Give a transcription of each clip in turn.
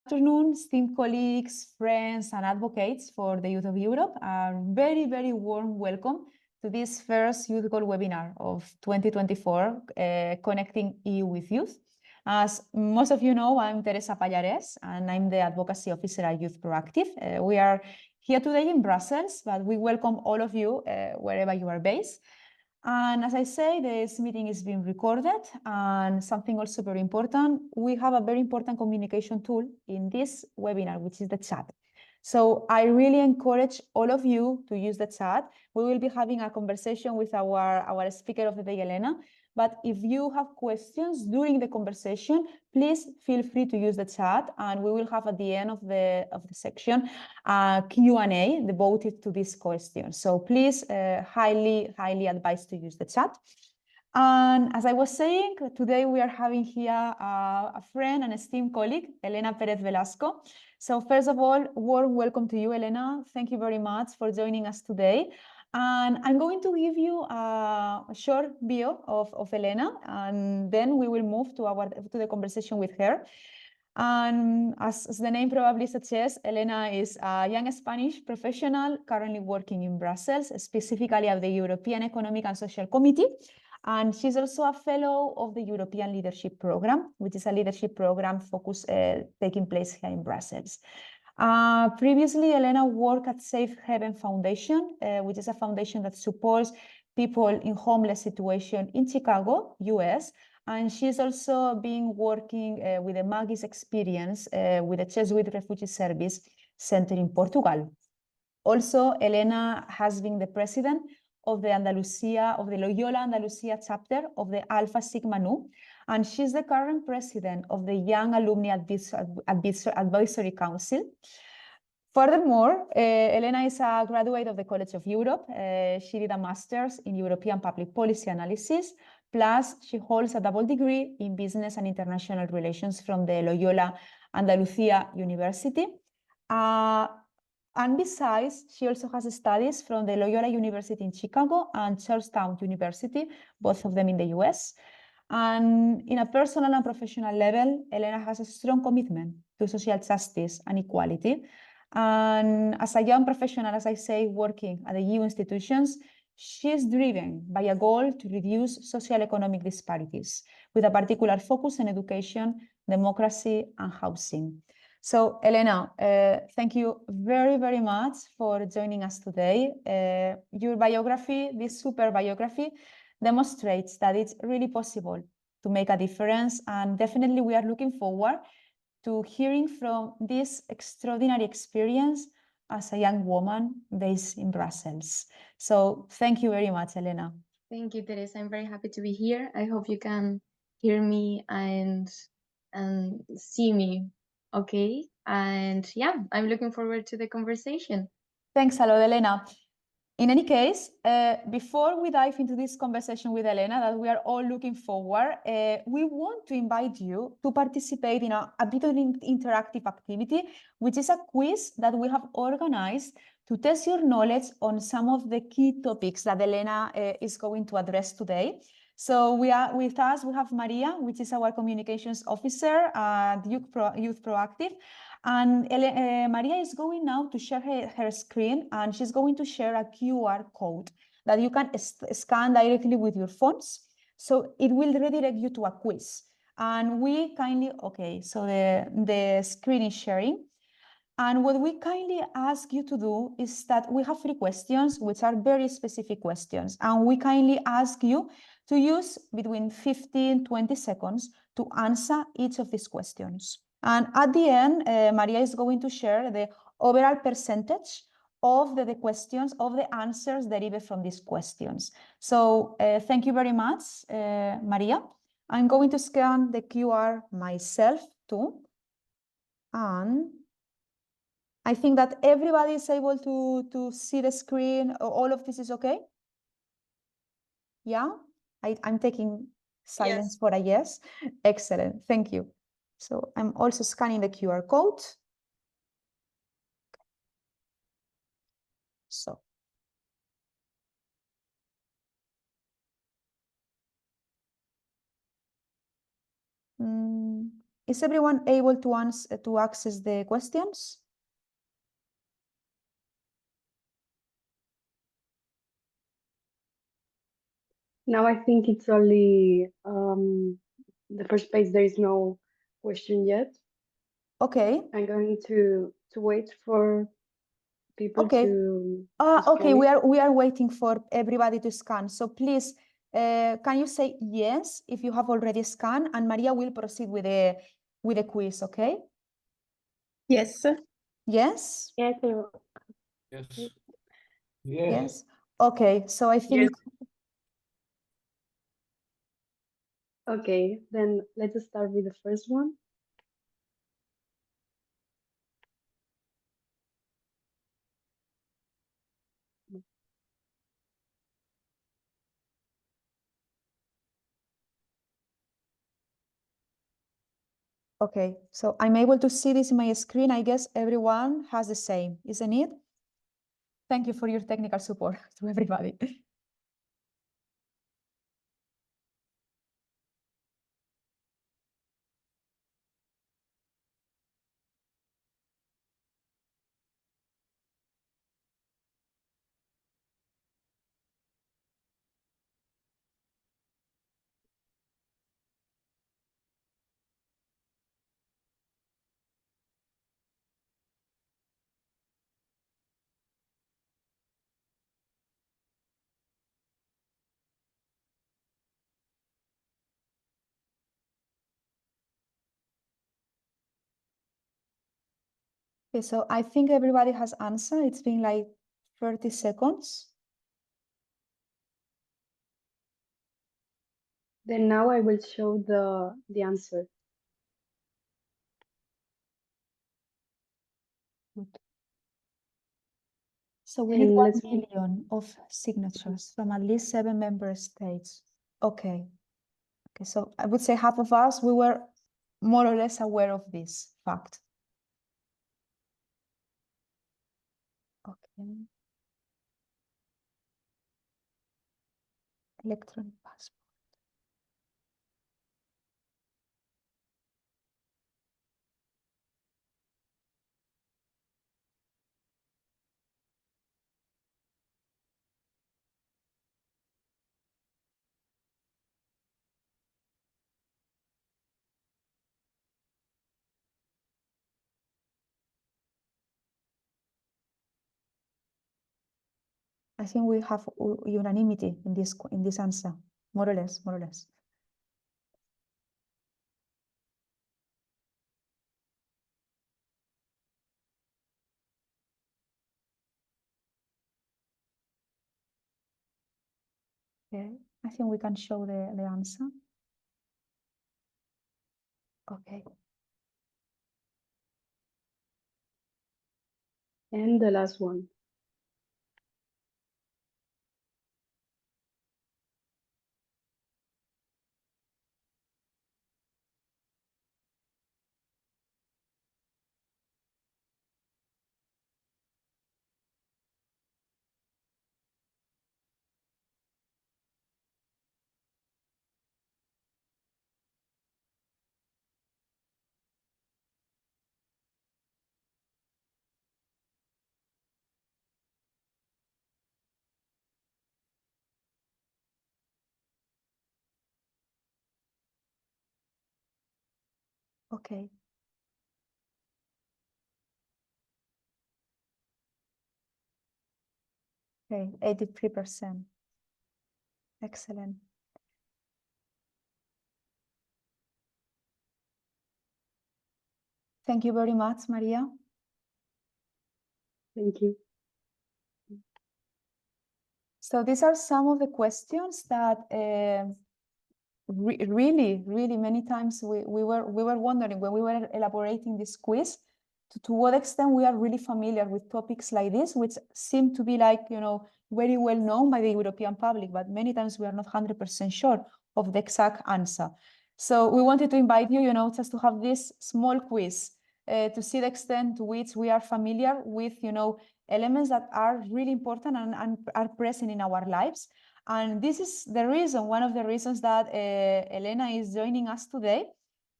afternoon, esteemed colleagues, friends, and advocates for the youth of Europe. A very, very warm welcome to this first Youth Goal webinar of 2024, Connecting EU with Youth. As most of you know, I'm Teresa Pallares, and I'm the Advocacy Officer at Youth Proactive. We are here today in Brussels, but we welcome all of you wherever you are based. And as I say, this meeting is being recorded, and something also very important, we have a very important communication tool in this webinar, which is the chat. So I really encourage all of you to use the chat. We will be having a conversation with our speaker of the day, Elena. But if you have questions during the conversation, please feel free to use the chat, and we will have at the end of the section a Q&A devoted to this question. So please, highly advise to use the chat. And as I was saying, today we are having here a friend and esteemed colleague, Elena Perez Velasco. So first of all, warm welcome to you, Elena. Thank you very much for joining us today. And I'm going to give you a short bio of Elena, and then we will move to the conversation with her. And as the name probably suggests, Elena is a young Spanish professional currently working in Brussels, specifically at the European Economic and Social Committee. And she's also a fellow of the European Leadership Program, which is a leadership program focus taking place here in Brussels. Previously, Elena worked at Safe Haven Foundation, which is a foundation that supports people in homeless situation in Chicago, US. And she's also been working with the Maggie's experience with the Jesuit Refugee Service Center in Portugal. Also, Elena has been the president of the Loyola Andalusia chapter of the Alpha Sigma Nu, and she's the current president of the Young Alumni Advisory Council. Furthermore, Elena is a graduate of the College of Europe. She did a master's in European Public Policy Analysis, plus she holds a double degree in Business and International Relations from the Loyola Andalusia University. And besides, she also has studies from the Loyola University in Chicago and Georgetown University, both of them in the US. And in a personal and professional level, Elena has a strong commitment to social justice and equality. And as a young professional, as I say, working at the EU institutions, she is driven by a goal to reduce socio-economic disparities, with a particular focus on education, democracy, and housing. So, Elena, thank you very, very much for joining us today. Your biography, this super biography, demonstrates that it's really possible to make a difference, and definitely we are looking forward to hearing from this extraordinary experience as a young woman based in Brussels. So thank you very much, Elena. Thank you, Teresa. I'm very happy to be here. I hope you can hear me and see me okay. And yeah, I'm looking forward to the conversation. Thanks a lot, Elena. In any case, before we dive into this conversation with Elena that we are all looking forward, we want to invite you to participate in a bit of an interactive activity, which is a quiz that we have organized to test your knowledge on some of the key topics that Elena is going to address today. So we have Maria, which is our communications officer at Youth Proactive. And Maria is going now to share her screen, and she's going to share a QR code that you can scan directly with your phones. So it will redirect you to a quiz. And we kindly, okay, so the screen is sharing. And what we kindly ask you to do is that we have 3 questions, which are very specific questions. And we kindly ask you to use between 15, 20 seconds to answer each of these questions. And at the end, Maria is going to share the overall percentage of the questions, of the answers derived from these questions. So thank you very much, Maria. I'm going to scan the QR myself too. And I think that everybody is able to see the screen. All of this is okay? Yeah? I'm taking silence for a yes. Excellent. Thank you. So I'm also scanning the QR code. So. Is everyone able to answer, to access the questions? Now I think it's only the first page. There is no question yet. Okay. I'm going to wait for people Okay. to Okay, scan it. we are waiting for everybody to scan. So please, can you say yes if you have already scanned, and Maria will proceed with the quiz, okay? Yes. Yes? Yes. Yes. Yes. Okay, so I think Okay, then let's start with the first one. okay, so I'm able to see this in my screen. I guess everyone has the same, isn't it? Thank you for your technical support to everybody. Okay, so I think everybody has answered. It's been like 30 seconds. Then now I will show the answer. Good. So we need And 1 let's million of signatures from at least 7 member states. Okay. Okay, so I would say half of us, we were more or less aware of this fact. Okay. Electronic passport. I think we have unanimity in this answer, more or less, more or less. Okay, I think we can show the answer. Okay. and the last one. Okay. Okay, 83%. Excellent. Thank you very much, Maria. Thank you. So these are some of the questions that really many times we were wondering when we were elaborating this quiz to what extent we are really familiar with topics like this, which seem to be like, you know, very well known by the European public, but many times we are not 100% sure of the exact answer. So we wanted to invite you, you know, just to have this small quiz to see the extent to which we are familiar with, you know, elements that are really important and are present in our lives. And this is the reason, one of the reasons that Elena is joining us today,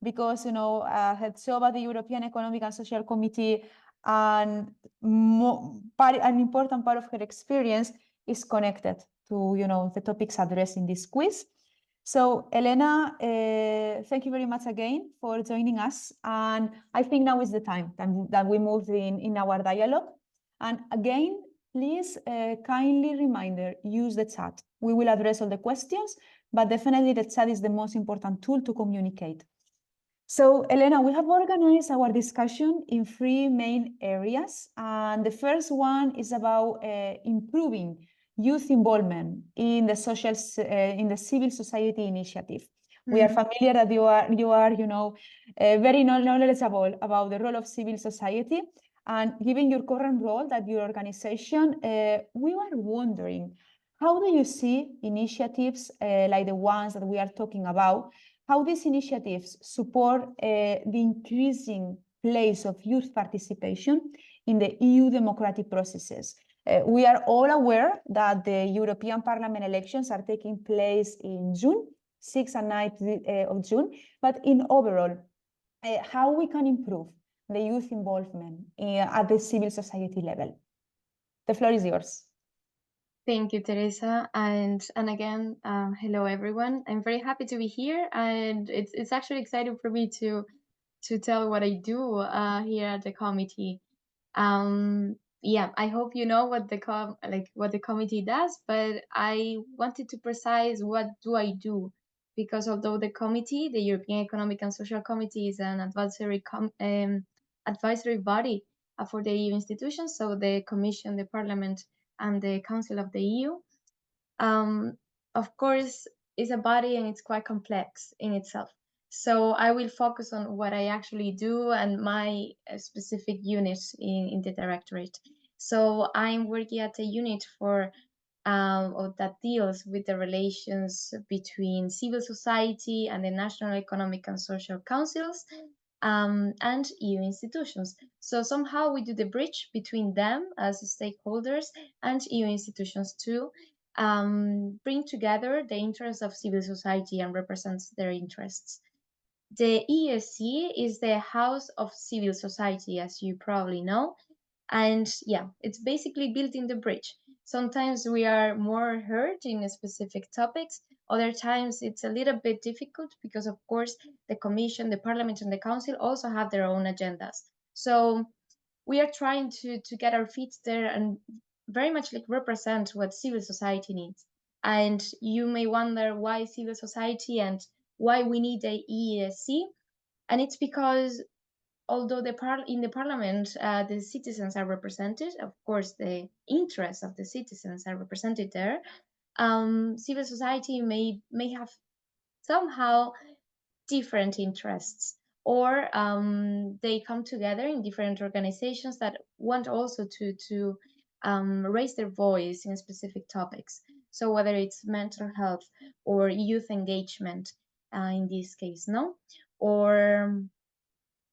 because, head over the European Economic and Social Committee, and an important part of her experience is connected to, the topics addressed in this quiz. So, Elena, thank you very much again for joining us. And I think now is the time that we move in our dialogue. And again, please kindly reminder, use the chat. We will address all the questions, but definitely the chat is the most important tool to communicate. So, Elena, we have organized our discussion in 3 main areas. And the first one is about improving youth involvement in the civil society initiative. We are familiar that you are very knowledgeable about the role of civil society. And given your current role at your organization, we were wondering, how do you see initiatives like the ones that we are talking about? How these initiatives support the increasing place of youth participation in the EU democratic processes? We are all aware that the European Parliament elections are taking place in June, 6th and 9th of June, but in overall, how we can improve the youth involvement at the civil society level? The floor is yours. Thank you, Teresa, and again, hello everyone. I'm very happy to be here, and it's actually exciting for me to tell what I do here at the committee. Yeah, I hope you know what the committee does, but I wanted to precise what do I do, because although the committee, the European Economic and Social Committee, is an advisory body for the EU institutions, so the Commission, the Parliament, and the Council of the EU. Of course, is a body and it's quite complex in itself. So I will focus on what I actually do and my specific unit in the directorate. So I'm working at a unit that deals with the relations between civil society and the national economic and social councils, and EU institutions. So somehow we do the bridge between them as stakeholders and EU institutions to bring together the interests of civil society and represents their interests. The ESC is the House of Civil Society, as you probably know. And yeah, it's basically building the bridge. Sometimes we are more heard in specific topics. Other times it's a little bit difficult because, of course, the Commission, the Parliament, and the Council also have their own agendas. So we are trying to get our feet there and very much represent what civil society needs. And you may wonder why civil society and why we need the ESC. And it's because although in the parliament, the citizens are represented, of course, the interests of the citizens are represented there. Civil society may have somehow different interests, or they come together in different organizations that want also to raise their voice in specific topics. So whether it's mental health or youth engagement, in this case, no, or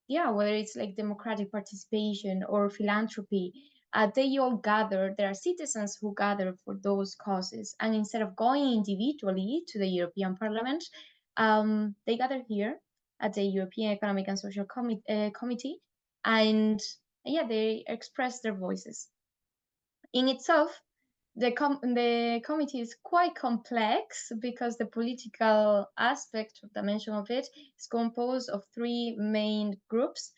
yeah, whether it's democratic participation or philanthropy, they all gather. There are citizens who gather for those causes, and instead of going individually to the European Parliament, they gather here at the European Economic and Social Committee, and yeah, they express their voices. In itself, the committee is quite complex because the political aspect or dimension of it is composed of 3 main groups: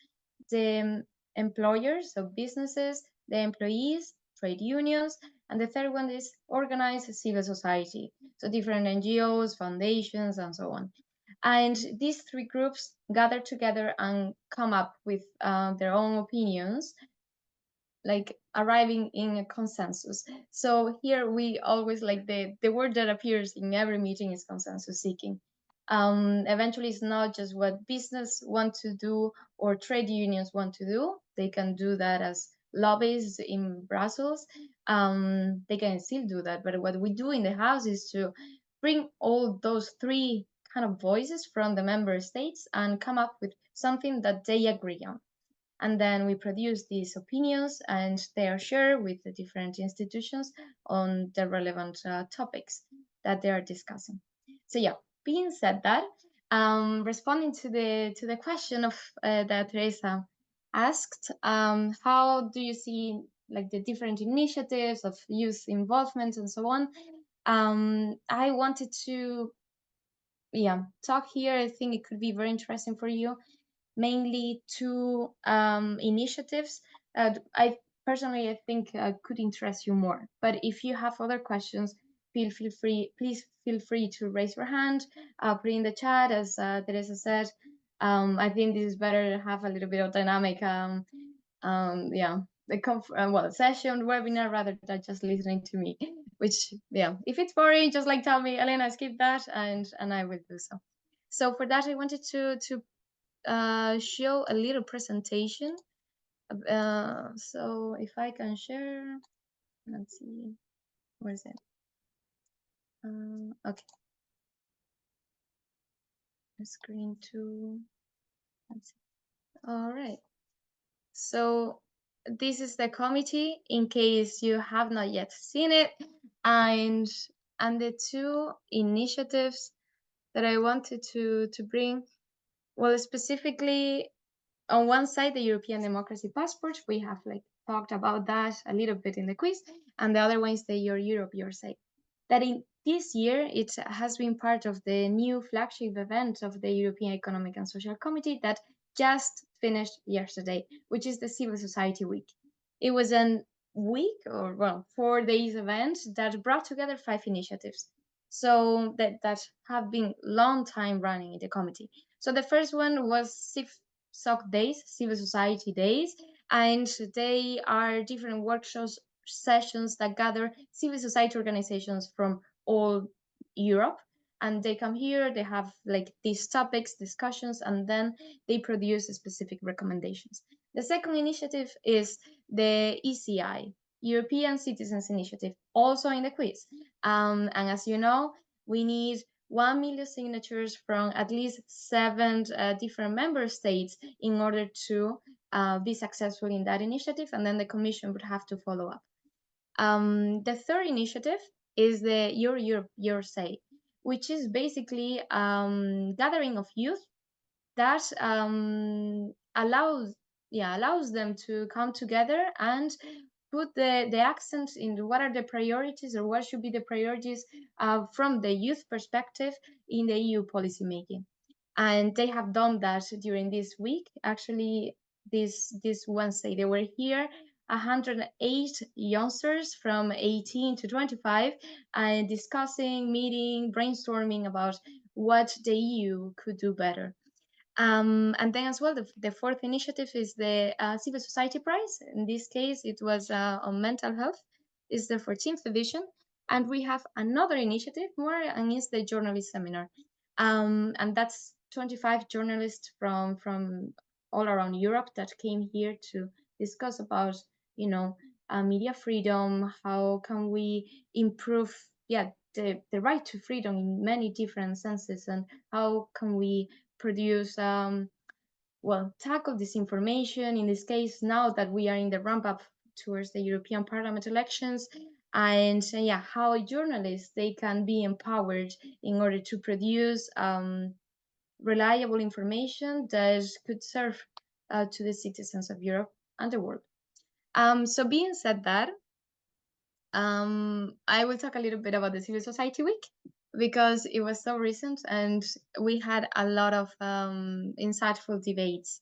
the employers, so businesses, the employees, trade unions, and the third one is organized civil society, so different NGOs, foundations, and so on. And these 3 groups gather together and come up with their own opinions, arriving in a consensus. So here we always the word that appears in every meeting is consensus seeking. Eventually, it's not just what business want to do or trade unions want to do. They can do that as lobbyists in Brussels. They can still do that. But what we do in the House is to bring all those 3 kind of voices from the member states and come up with something that they agree on. And then we produce these opinions and they are shared with the different institutions on the relevant topics that they are discussing. So yeah, being said that, Responding to the question of that Teresa asked, how do you see like the different initiatives of youth involvement and so on? I wanted to talk here. I think it could be very interesting for you. Mainly two initiatives. I personally, I think could interest you more. But if you have other questions, please feel free to raise your hand, put in the chat, as Teresa said. I think this is better to have a little bit of dynamic, session, webinar, rather than just listening to me. Which, if it's boring, just like tell me, Elena, skip that, and I will do so. So for that, I wanted to show a little presentation. So if I can share, let's see, where is it? Okay, the screen two. Let's see. All right. So this is the committee, in case you have not yet seen it, and the two initiatives that I wanted to bring. Well, specifically, on one side, the European Democracy Passport, we have like talked about that a little bit in the quiz, and the other one is the Your Europe, Your Say. That in this year, it has been part of the new flagship event of the European Economic and Social Committee that just finished yesterday, which is the Civil Society Week. It was a week, or well, 4 days event that brought together 5 initiatives. So that have been long time running in the committee. So the first one was CIVSOC Days, Civil Society Days, and they are different workshops, sessions that gather civil society organizations from all Europe, and they come here, they have like these topics, discussions, and then they produce specific recommendations. The second initiative is the ECI, European Citizens Initiative, also in the quiz. And as you know, we need 1 million signatures from at least 7 different member states in order to be successful in that initiative, and then the Commission would have to follow up. The third initiative is the Your Europe, Your Say, which is basically gathering of youth that allows them to come together and put the accent in what are the priorities, or what should be the priorities from the youth perspective in the EU policy making. And they have done that during this week. Actually, this Wednesday, they were here, 108 youngsters from 18 to 25, and discussing, meeting, brainstorming about what the EU could do better. And then as well, the fourth initiative is the Civil Society Prize. In this case, it was on mental health. It's the 14th edition. And we have another initiative more, and it's the journalist seminar. And that's 25 journalists from all around Europe that came here to discuss about, media freedom, how can we improve, the right to freedom in many different senses, and how can we produce, tackle disinformation, in this case, now that we are in the ramp up towards the European Parliament elections, and how journalists, they can be empowered in order to produce reliable information that could serve to the citizens of Europe and the world. So being said that, I will talk a little bit about the Civil Society Week, because it was so recent and we had a lot of insightful debates.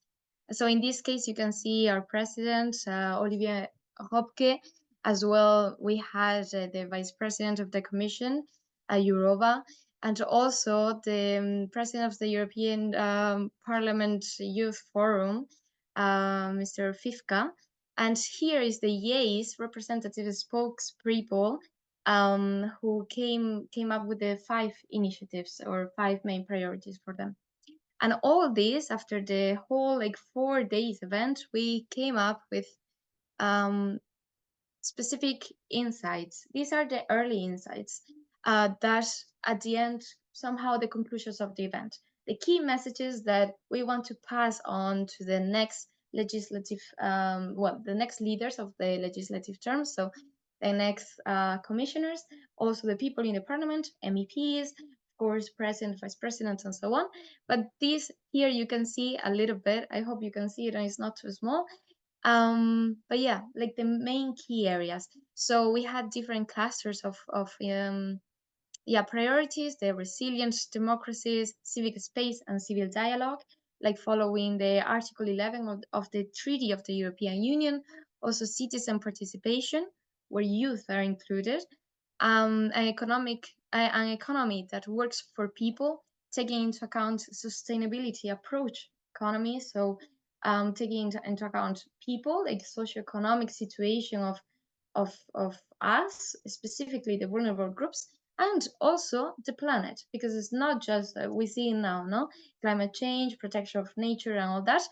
So in this case, you can see our president, Olivier Hopke, as well. We had the vice president of the Commission, Jourova, and also the president of the European Parliament Youth Forum, Mr. Fifka. And here is the YES representative spokespeople who came up with the 5 initiatives, or 5 main priorities for them. And all this, after the whole 4 days event, we came up with specific insights. These are the early insights that at the end, somehow the conclusions of the event, the key messages that we want to pass on to the next legislative, the next leaders of the legislative term. So the next commissioners, also the people in the parliament, MEPs, course, president, vice president, and so on. But this here you can see a little bit. I hope you can see it and it's not too small. But yeah, like the main key areas. So we had different clusters of priorities: the resilient democracies, civic space, and civil dialogue, like following the Article 11 of the Treaty of the European Union. Also citizen participation, where youth are included. An economy that works for people, taking into account sustainability approach economy. So taking into account people, like socioeconomic situation of us, specifically the vulnerable groups, and also the planet, because it's not just we see now, no, climate change, protection of nature, and all that.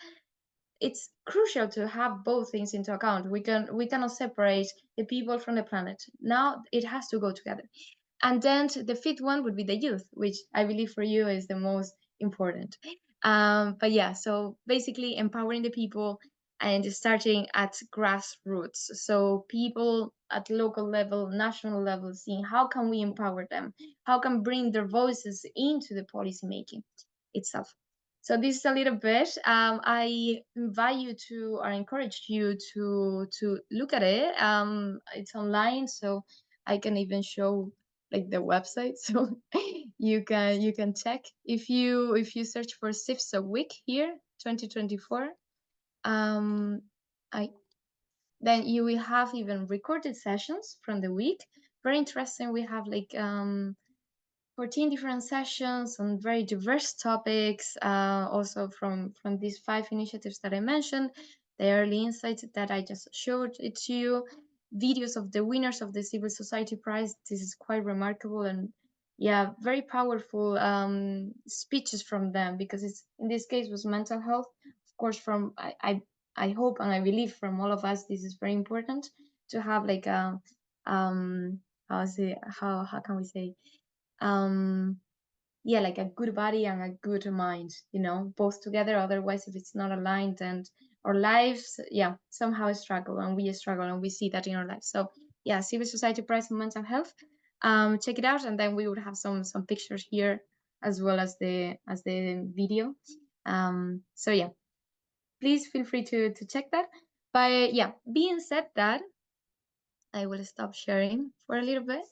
It's crucial to have both things into account. We cannot separate the people from the planet. Now it has to go together. And then the fifth one would be the youth, which I believe for you is the most important. But yeah, so basically empowering the people and starting at grassroots. So people at local level, national level, seeing how can we empower them, how can bring their voices into the policy making itself. So this is a little bit. I invite you to, or encourage you to look at it. It's online, so I can even show like the website, so you can check. If you search for CIFSA Week here 2024, then you will have even recorded sessions from the week. Very interesting. We have like 14 different sessions on very diverse topics, also from these 5 initiatives that I mentioned, the early insights that I just showed it to you, videos of the winners of the Civil Society Prize. This is quite remarkable, and yeah, very powerful speeches from them, because it's, in this case, was mental health. Of course, from I hope and I believe from all of us, this is very important to have like a how can we say, yeah, like a good body and a good mind, both together. Otherwise, if it's not aligned, and our lives, yeah, somehow struggle, and we see that in our lives. So yeah, Civil Society Prize in Mental Health, check it out, and then we would have some pictures here as well as the video. So yeah, please feel free to check that. But yeah, being said that, I will stop sharing for a little bit.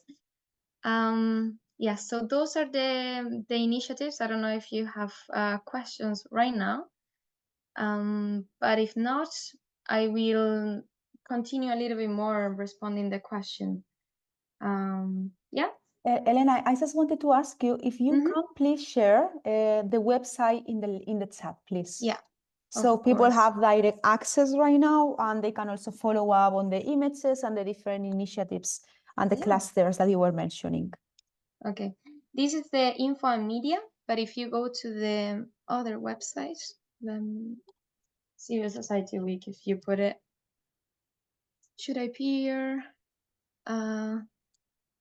Yeah, so those are the initiatives. I don't know if you have questions right now, but if not, I will continue a little bit more responding the question. Yeah. Elena, I just wanted to ask you if you can please share the website in the chat, please. Yeah. So of people course. have direct access right now, and they can also follow up on the images and the different initiatives and the Yeah. clusters that you were mentioning. Okay, this is the info and media, but if you go to the other website, then Civil Society Week, if you put it, should appear.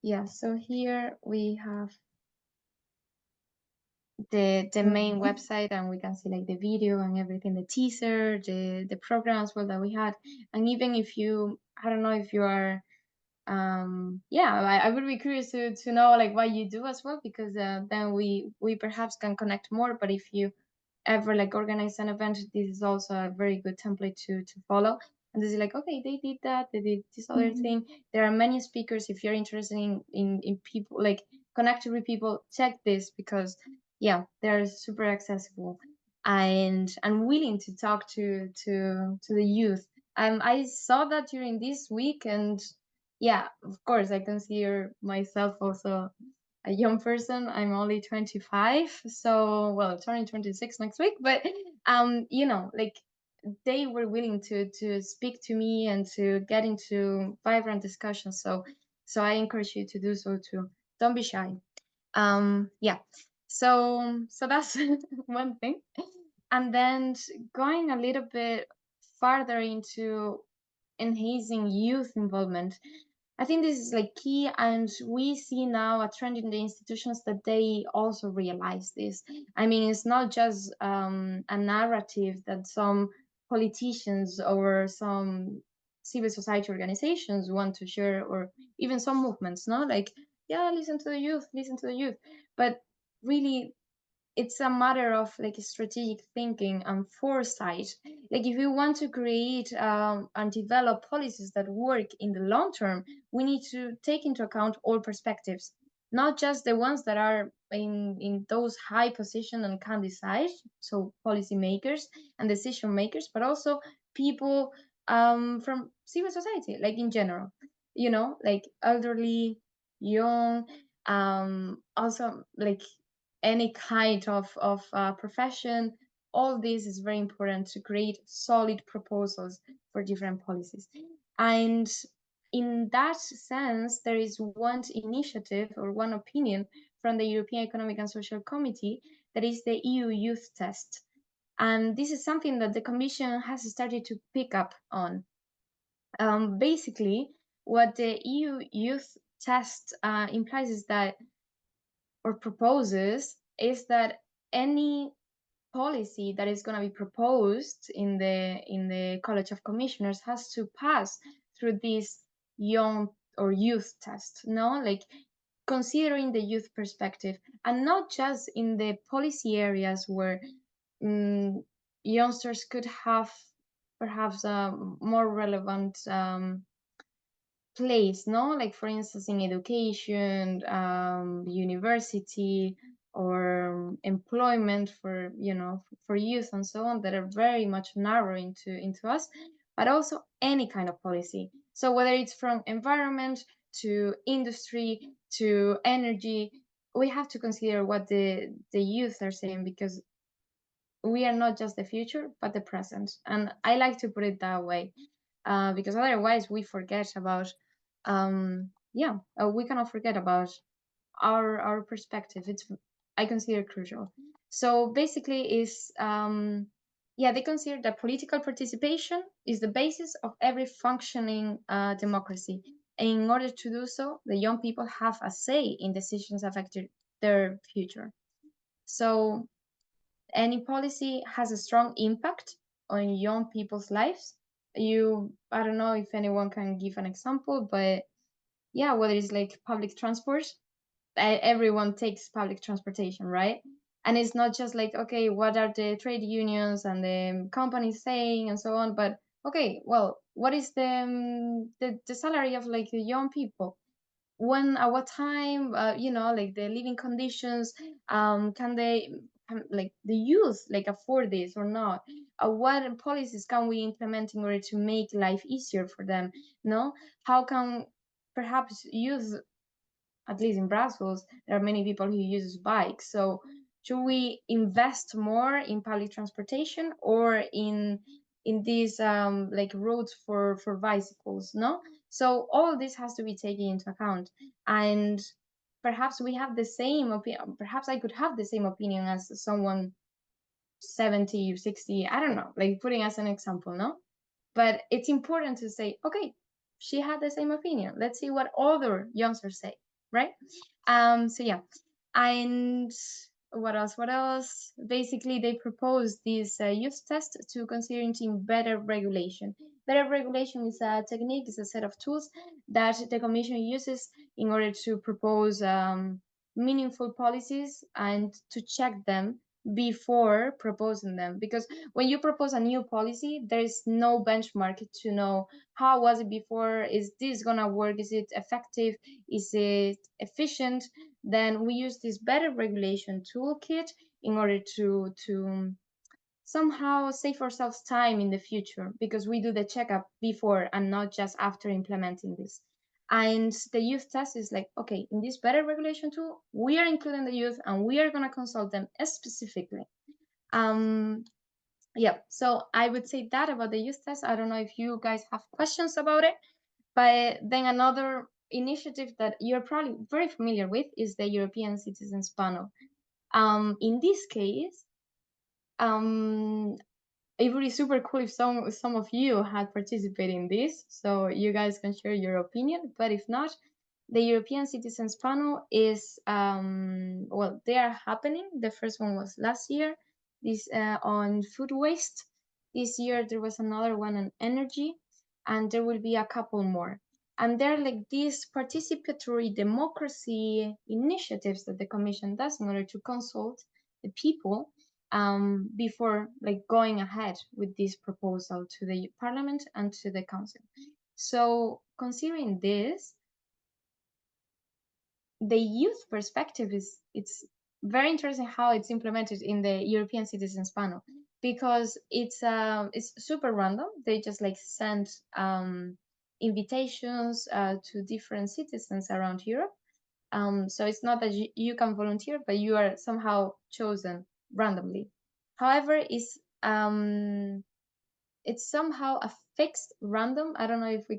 Yeah, so here we have the main website, and we can see like the video and everything, the teaser, the program as well that we had. And even if you, I don't know if you are, yeah, I would be curious to know like what you do as well, because then we perhaps can connect more. But if you ever like organize an event, this is also a very good template to follow. And this is like, okay, they did that, they did this other thing. There are many speakers. If you're interested in people, like connecting with people, check this, because yeah, they're super accessible and willing to talk to the youth. I saw that during this week, and yeah, of course, I consider myself also a young person. I'm only 25, so well, turning 26 next week. But like they were willing to speak to me and to get into vibrant discussions. So I encourage you to do so too. Don't be shy. Yeah. So that's one thing. And then going a little bit farther into enhancing youth involvement, I think this is like key, and we see now a trend in the institutions that they also realize this. I mean, it's not just a narrative that some politicians or some civil society organizations want to share, or even some movements, no? Like, yeah, listen to the youth, but really, it's a matter of like strategic thinking and foresight. Like if we want to create and develop policies that work in the long term, we need to take into account all perspectives, not just the ones that are in those high position and can decide, so policymakers and decision makers, but also people from civil society, like in general, you know, like elderly, young, also like any kind of profession. All this is very important to create solid proposals for different policies. And in that sense, there is one initiative or one opinion from the European Economic and Social Committee, that is the EU Youth Test. And this is something that the Commission has started to pick up on. Basically, what the EU Youth Test implies is that, or proposes, is that any policy that is going to be proposed in the College of Commissioners has to pass through this young or youth test, no, like considering the youth perspective, and not just in the policy areas where youngsters could have perhaps a more relevant place, no, like for instance in education, university, or employment for, you know, for youth and so on, that are very much narrow into us, but also any kind of policy. So whether it's from environment to industry to energy, we have to consider what the youth are saying, because we are not just the future but the present. And I like to put it that way, because otherwise we forget about we cannot forget about our perspective. It's, I consider, crucial. So basically is they consider that political participation is the basis of every functioning democracy, and in order to do so, the young people have a say in decisions affecting their future. So any policy has a strong impact on young people's lives. I don't know if anyone can give an example, but yeah, whether it's like public transport, everyone takes public transportation, right? And it's not just like, okay, what are the trade unions and the companies saying and so on, but okay, well, what is the salary of like the young people? When, at what time, you know, like the living conditions, can they, like the youth, like afford this or not? What policies can we implement in order to make life easier for them? No, how can perhaps youth, at least in Brussels, there are many people who use bikes. So should we invest more in public transportation or in these like roads for bicycles? No. So all this has to be taken into account. And perhaps we have the same opinion. Perhaps I could have the same opinion as someone 70, 60, I don't know, like putting as an example, no? But it's important to say, okay, she had the same opinion. Let's see what other youngsters say, right? So yeah, and what else? Basically, they proposed this youth test to considering better regulation. Better regulation is a technique, is a set of tools that the Commission uses in order to propose meaningful policies and to check them before proposing them. Because when you propose a new policy, there is no benchmark to know how was it before, is this gonna work, is it effective, is it efficient. Then we use this better regulation toolkit in order to somehow save ourselves time in the future, because we do the checkup before and not just after implementing this. And the youth test is like, okay, in this better regulation tool, we are including the youth and we are going to consult them specifically. Yeah, so I would say that about the youth test. I don't know if you guys have questions about it, but then another initiative that you're probably very familiar with is the European Citizens Panel. In this case, it would be super cool if some of you had participated in this, so you guys can share your opinion. But if not, the European Citizens Panel is well, they are happening. The first one was last year, this on food waste. This year there was another one on energy, and there will be a couple more. And they're like these participatory democracy initiatives that the Commission does in order to consult the people before like going ahead with this proposal to the Parliament and to the Council. So considering this, the youth perspective it's very interesting how it's implemented in the European Citizens Panel, because it's super random. They just like send invitations to different citizens around Europe. So it's not that you can volunteer, but you are somehow chosen randomly. However, it's somehow a fixed random. I don't know if we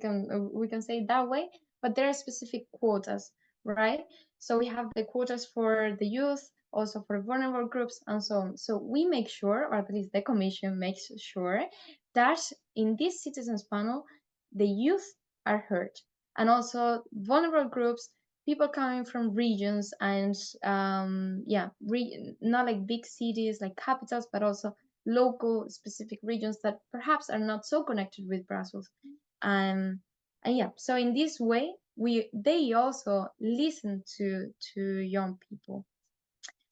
can say it that way, but there are specific quotas, right? So we have the quotas for the youth, also for vulnerable groups, and so on. So we make sure, or at least the Commission makes sure, that in this citizens panel, the youth are heard, and also vulnerable groups, people coming from regions and not like big cities like capitals, but also local specific regions that perhaps are not so connected with Brussels. And yeah, so in this way, they also listen to young people.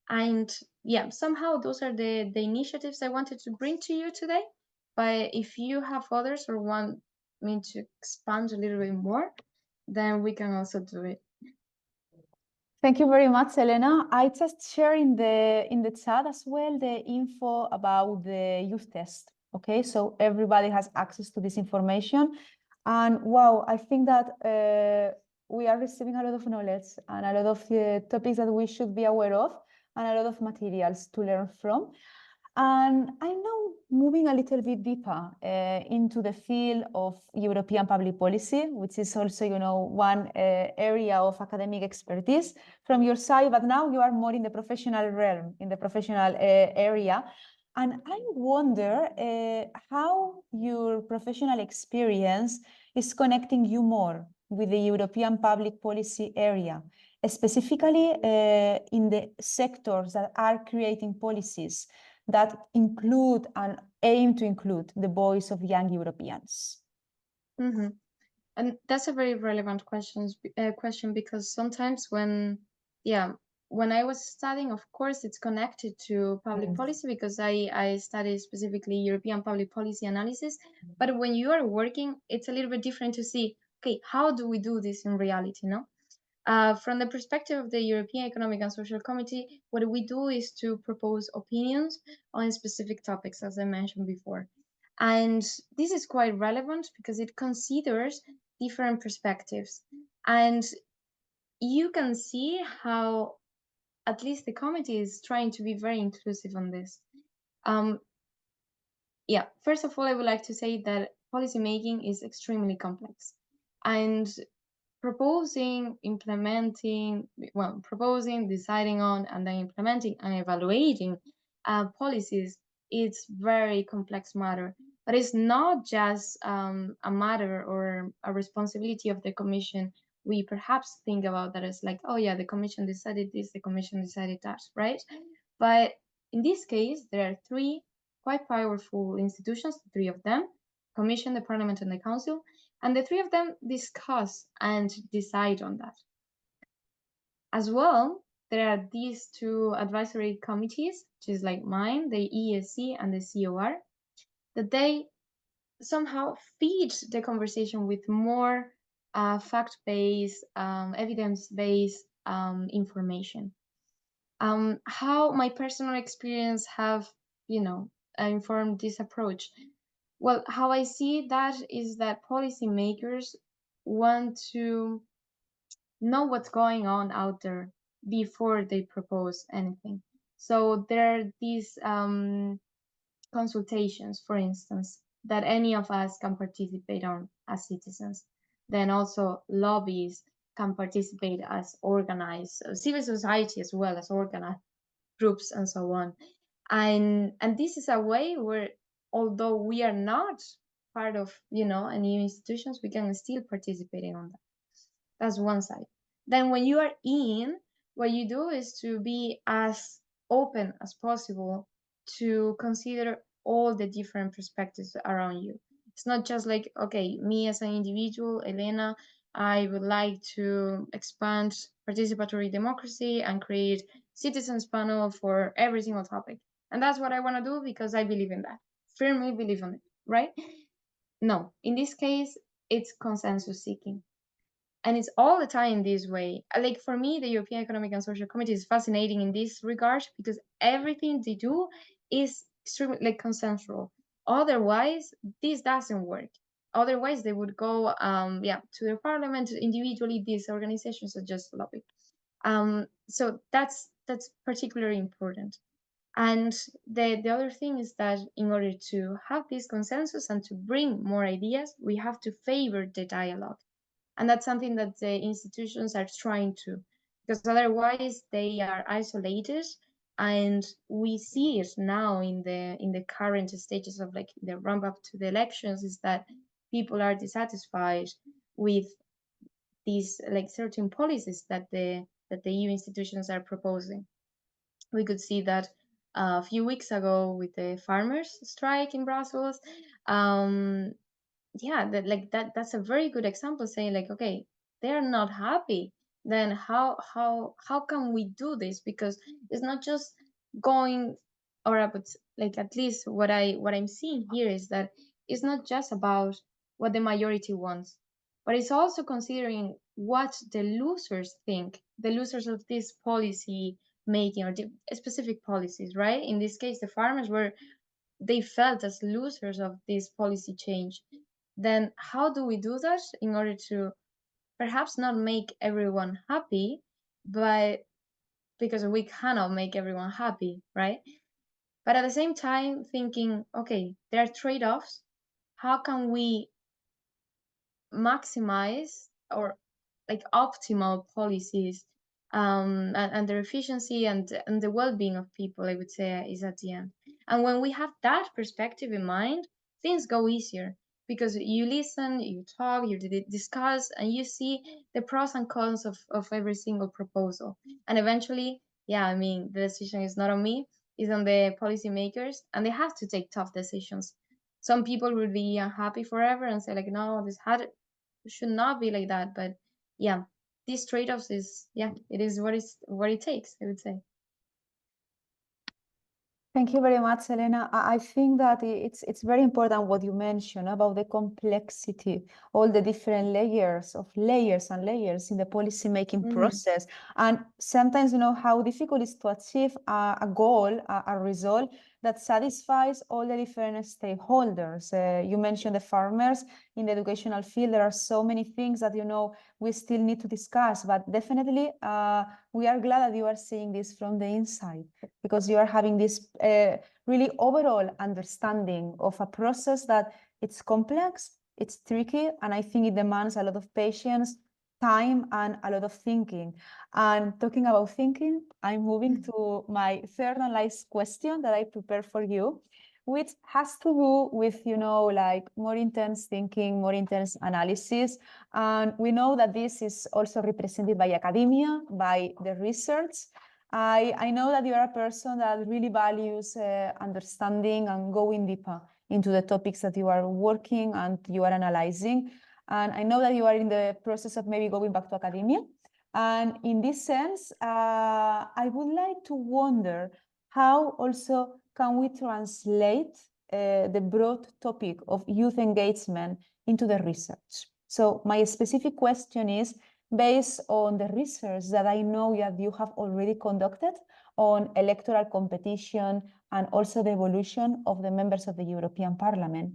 And yeah, somehow those are the initiatives I wanted to bring to you today. But if you have others or want me to expand a little bit more, then we can also do it. Thank you very much, Elena. I just share in the chat as well the info about the youth test. Okay, so everybody has access to this information. And wow, I think that we are receiving a lot of knowledge and a lot of topics that we should be aware of, and a lot of materials to learn from. And I'm now moving a little bit deeper into the field of European public policy, which is also, one area of academic expertise from your side, but now you are more in the professional realm, in the professional area. And I wonder how your professional experience is connecting you more with the European public policy area, specifically in the sectors that are creating policies that include and aim to include the voice of young Europeans. Mm-hmm. And that's a very relevant question because sometimes when I was studying, of course, it's connected to public policy because I study specifically European public policy analysis. But when you are working, it's a little bit different to see, okay, how do we do this in reality, no? From the perspective of the European Economic and Social Committee, what we do is to propose opinions on specific topics, as I mentioned before. And this is quite relevant because it considers different perspectives. And you can see how at least the committee is trying to be very inclusive on this. First of all, I would like to say that policymaking is extremely complex. And proposing, deciding on, and then implementing and evaluating policies, it's very complex matter. But it's not just a matter or a responsibility of the Commission. We perhaps think about that as like, oh yeah, the Commission decided this, the Commission decided that, right? But in this case, there are three quite powerful institutions, three of them, Commission, the Parliament, and the Council, and the three of them discuss and decide on that. As well, there are these two advisory committees, which is like mine, the ESC and the COR, that they somehow feed the conversation with more fact-based, evidence-based information. How my personal experience have, informed this approach? Well, how I see that is that policymakers want to know what's going on out there before they propose anything. So there are these consultations, for instance, that any of us can participate on as citizens. Then also lobbies can participate as organized, civil society as well as organized groups and so on. And this is a way where, although we are not part of, any institutions, we can still participate on that. That's one side. Then when you are in, what you do is to be as open as possible to consider all the different perspectives around you. It's not just like, okay, me as an individual, Elena, I would like to expand participatory democracy and create citizens panel for every single topic. And that's what I want to do because I believe in that, firmly believe in it, right? No, in this case, it's consensus seeking. And it's all the time this way. Like for me, the European Economic and Social Committee is fascinating in this regard because everything they do is extremely like consensual. Otherwise, this doesn't work. Otherwise, they would go to their parliament individually. These organizations are just lobby. So that's particularly important. And the other thing is that in order to have this consensus and to bring more ideas, we have to favor the dialogue. And that's something that the institutions are trying to, because otherwise they are isolated. And we see it now in the current stages of like the ramp up to the elections, is that people are dissatisfied with these like certain policies that the EU institutions are proposing. We could see that a few weeks ago with the farmers strike in Brussels. That's a very good example, saying like, okay, they're not happy, then how can we do this? Because it's not just going, but like at least what I'm seeing here is that it's not just about what the majority wants, but it's also considering what the losers think, the losers of this policy making or the specific policies, right? In this case, the farmers they felt as losers of this policy change. Then how do we do that in order to perhaps not make everyone happy, but because we cannot make everyone happy, right? But at the same time thinking, okay, there are trade-offs. How can we maximize or like optimal policies and their efficiency and the well-being of people, I would say, is at the end. And when we have that perspective in mind, things go easier because you listen, you talk, you discuss, and you see the pros and cons of every single proposal. And eventually, yeah, I mean, the decision is not on me, it's on the policymakers, and they have to take tough decisions. Some people will be unhappy forever and say like, no, this had should not be like that. But yeah, these trade-offs it is what it takes, I would say. Thank you very much, Elena. I think that it's very important what you mentioned about the complexity, all the different layers and layers in the policy making process. And sometimes, how difficult it is to achieve a goal, a result that satisfies all the different stakeholders. You mentioned the farmers in the educational field. There are so many things that, we still need to discuss, but definitely we are glad that you are seeing this from the inside, because you are having this really overall understanding of a process that it's complex, it's tricky, and I think it demands a lot of patience, time, and a lot of thinking. And talking about thinking, I'm moving to my third and last question that I prepared for you, which has to do with, like more intense thinking, more intense analysis. And we know that this is also represented by academia, by the research. I know that you are a person that really values understanding and going deeper into the topics that you are working and you are analyzing. And I know that you are in the process of maybe going back to academia. And in this sense, I would like to wonder how also can we translate the broad topic of youth engagement into the research. So my specific question is, based on the research that I know that you have already conducted on electoral competition and also the evolution of the members of the European Parliament,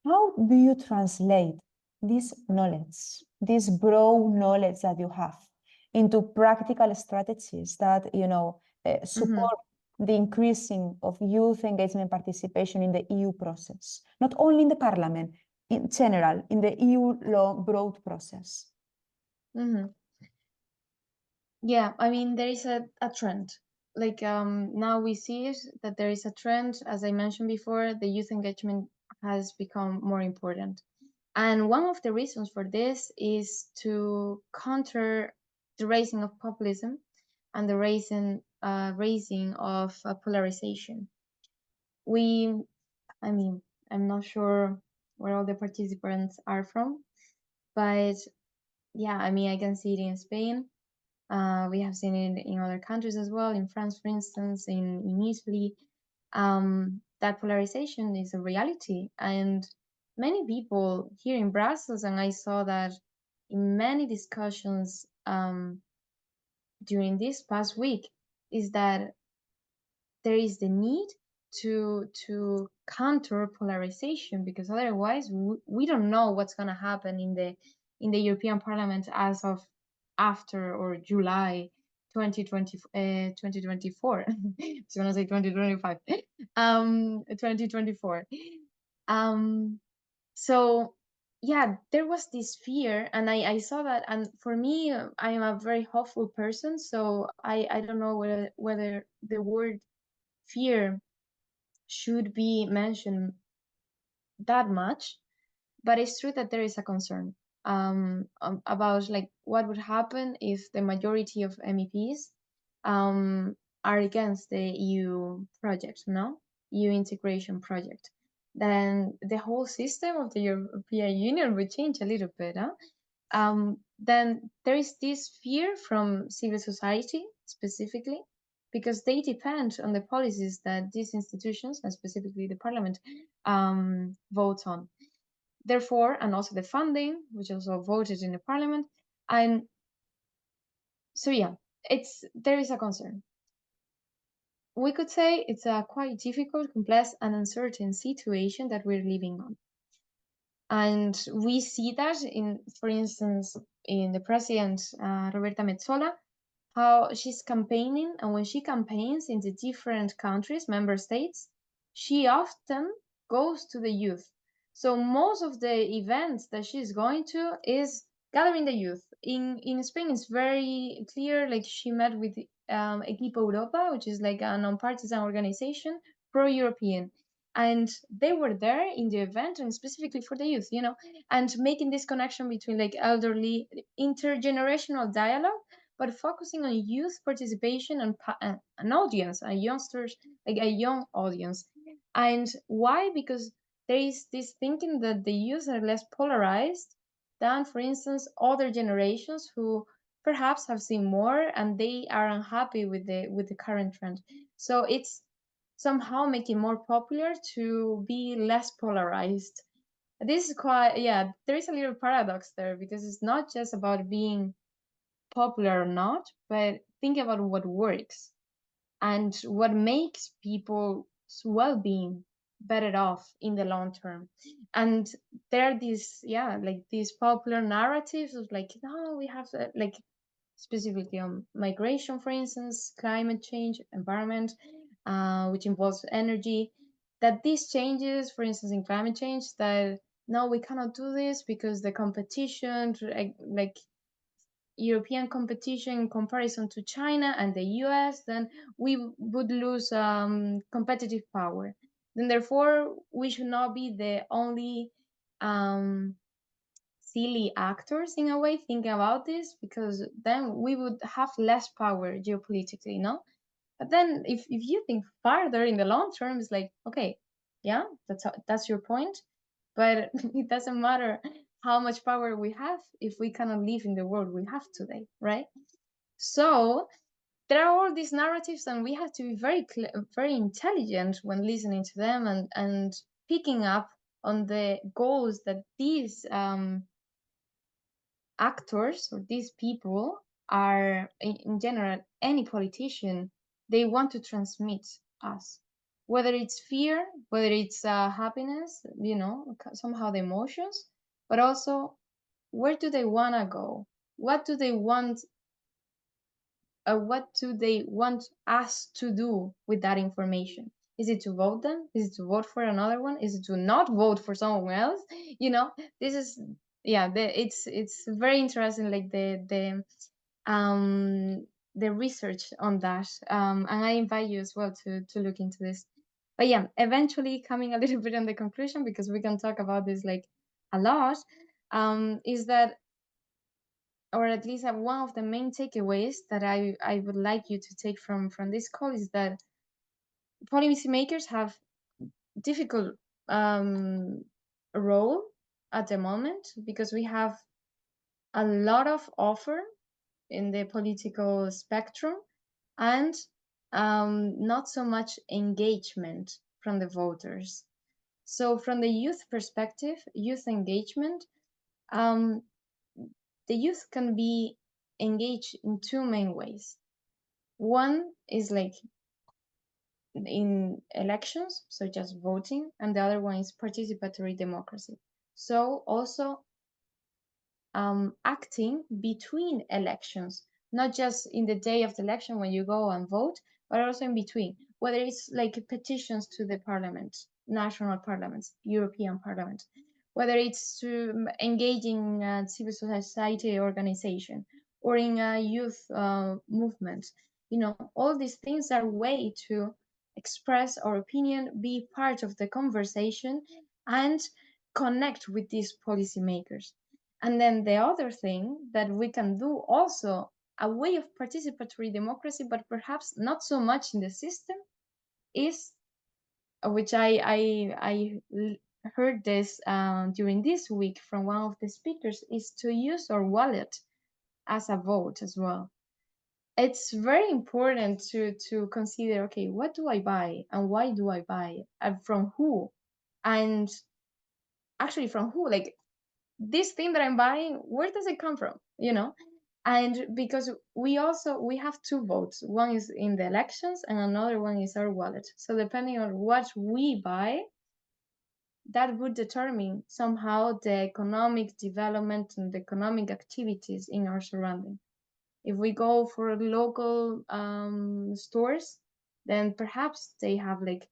how do you translate this knowledge, this broad knowledge that you have, into practical strategies that support the increasing of youth engagement participation in the EU process, not only in the Parliament, in general, in the EU broad process? Yeah, I mean, there is a trend. Like now we see it, that there is a trend. As I mentioned before, the youth engagement has become more important. And one of the reasons for this is to counter the raising of populism and the raising of polarization. I mean, I'm not sure where all the participants are from, but yeah, I mean, I can see it in Spain. We have seen it in other countries as well, in France, for instance, in Italy. That polarization is a reality. And many people here in Brussels, and I saw that in many discussions during this past week, is that there is the need to counter polarization, because otherwise we don't know what's going to happen in the European Parliament as of after or July 2024. I was going to say 2025. 2024. So yeah, there was this fear, and I saw that, and for me, I am a very hopeful person, so I don't know whether the word fear should be mentioned that much, but it's true that there is a concern about like what would happen if the majority of MEPs are against the EU project, no? EU integration project. Then the whole system of the European Union would change a little bit, huh? Then there is this fear from civil society specifically, because they depend on the policies that these institutions, and specifically the parliament, vote on. Therefore, and also the funding, which also voted in the parliament. And so, yeah, there is a concern. We could say it's a quite difficult, complex, and uncertain situation that we're living on. And we see that in, for instance, in the president, Roberta Metsola, how she's campaigning, and when she campaigns in the different countries, member states, she often goes to the youth. So most of the events that she's going to is gathering the youth. In Spain, it's very clear, like she met with Equipo Europa, which is like a non-partisan organization, pro-European. And they were there in the event, and specifically for the youth, and making this connection between like elderly, intergenerational dialogue, but focusing on youth participation and an audience, a youngsters, like a young audience. And why? Because there is this thinking that the youth are less polarized than, for instance, other generations who perhaps have seen more and they are unhappy with the current trend. So it's somehow making more popular to be less polarized. This is quite, yeah, there is a little paradox there, because it's not just about being popular or not, but think about what works and what makes people's well-being better off in the long term. And there are these, yeah, like these popular narratives of like, no, we have to, like, specifically on migration, for instance, climate change, environment, which involves energy, that these changes, for instance, in climate change, that no, we cannot do this because the competition, like European competition in comparison to China and the US, then we would lose competitive power. Then therefore, we should not be the only silly actors in a way thinking about this, because then we would have less power geopolitically, no? But then if you think farther in the long term, it's like, okay, yeah, that's your point, but it doesn't matter how much power we have if we cannot live in the world we have today, right? So there are all these narratives, and we have to be very intelligent when listening to them, and picking up on the goals that these actors or these people are, in general, any politician, they want to transmit us, whether it's fear, whether it's happiness, somehow the emotions, but also where do they want to go, what do they want, what do they want us to do with that information? Is it to vote them? Is it to vote for another one? Is it to not vote for someone else? This is, yeah, it's very interesting, like the research on that, and I invite you as well to look into this. But yeah, eventually coming a little bit on the conclusion, because we can talk about this like a lot, is that, or at least one of the main takeaways that I would like you to take from this call, is that policymakers have difficult role at the moment, because we have a lot of offer in the political spectrum and not so much engagement from the voters. So from the youth perspective, youth engagement, the youth can be engaged in two main ways. One is like in elections, such as voting, and the other one is participatory democracy. So also acting between elections, not just in the day of the election when you go and vote, but also in between, whether it's like petitions to the parliament, national parliaments, European parliament, whether it's to engage in civil society organization or in a youth movement. You know, all these things are way to express our opinion, be part of the conversation, and connect with these policymakers. And then the other thing that we can do also, a way of participatory democracy, but perhaps not so much in the system, is, which I heard this during this week from one of the speakers, is to use our wallet as a vote as well. It's very important to consider, okay, what do I buy and why do I buy and from who? And actually from who? Like, this thing that I'm buying, where does it come from? You know? And because we have two votes. One is in the elections and another one is our wallet. So depending on what we buy, that would determine somehow the economic development and the economic activities in our surrounding. If we go for local stores, then perhaps they have like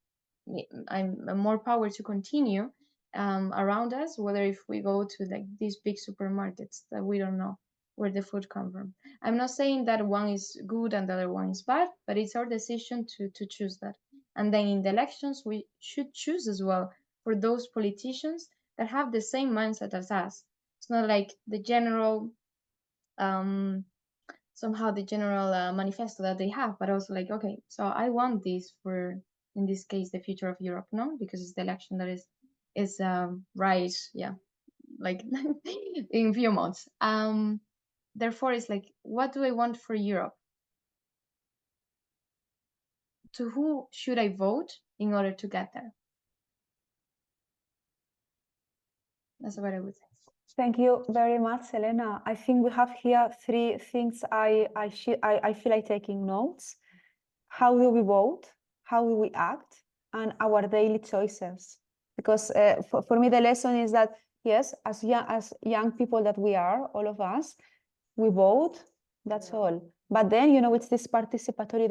more power to continue around us, whether if we go to like these big supermarkets that we don't know where the food come from. I'm not saying that one is good and the other one is bad, but it's our decision to choose that. And then in the elections, we should choose as well for those politicians that have the same mindset as us. It's not like the general somehow the general manifesto that they have, but also like, okay, so I want this for, in this case, the future of Europe, no? Because it's the election that is right, yeah, like in a few months. Therefore, it's like, what do I want for Europe? To who should I vote in order to get there? That's what I would say. Thank you very much, Elena. I think we have here three things I feel like taking notes. How do we vote? How do we act? And our daily choices. Because for me, the lesson is that, yes, as young people that we are, all of us, we vote, that's all. But then, you know, it's this participatory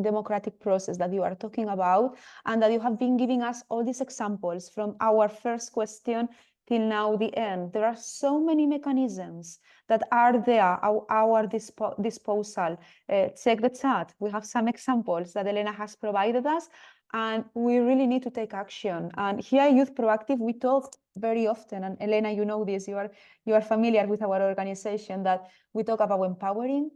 democratic process that you are talking about, and that you have been giving us all these examples from our first question till now the end. There are so many mechanisms that are there at our disposal. Check the chat. We have some examples that Elena has provided us, and we really need to take action. And here at Youth Proactive, we talk very often, and Elena, you know this, you are familiar with our organization, that we talk about empowering,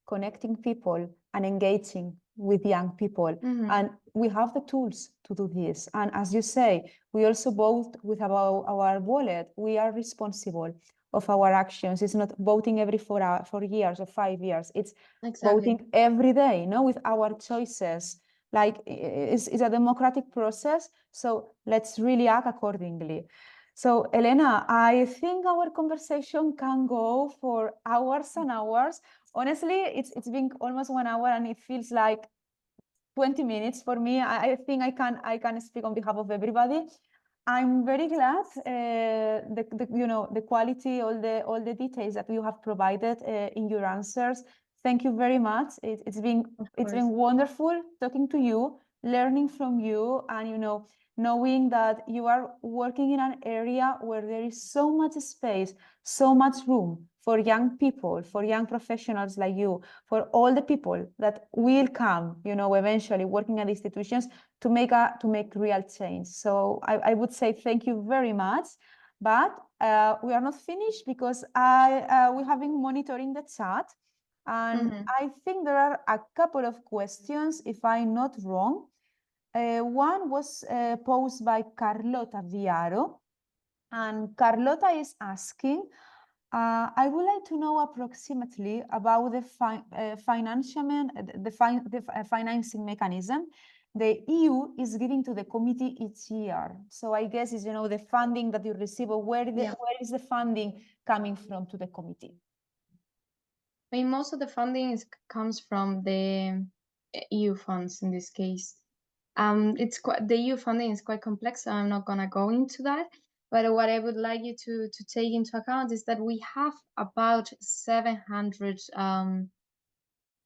connecting people, and engaging with young people. And we have the tools to do this. And as you say, we also vote with our wallet. We are responsible of our actions. It's not voting every 4 years or 5 years. It's voting every day, with our choices. Like, it's a democratic process. So let's really act accordingly. So, Elena, I think our conversation can go for hours and hours. Honestly, it's been almost 1 hour and it feels like 20 minutes for me. I think I can speak on behalf of everybody. I'm very glad the quality, all the details that you have provided in your answers. Thank you very much. It's been wonderful talking to you, learning from you, and knowing that you are working in an area where there is so much space, so much room for young people, for young professionals like you, for all the people that will come, eventually working at institutions to make real change. So I would say thank you very much. But we are not finished, because we have been monitoring the chat, and I think there are a couple of questions, if I'm not wrong. One was posed by Carlota Viaro, and Carlota is asking, I would like to know approximately about the financing mechanism the EU is giving to the committee each year. So I guess is the funding that you receive, or where is the funding coming from to the committee? I mean, most of the funding comes from the EU funds in this case. The EU funding is quite complex, so I'm not gonna go into that. But what I would like you to take into account is that we have about 700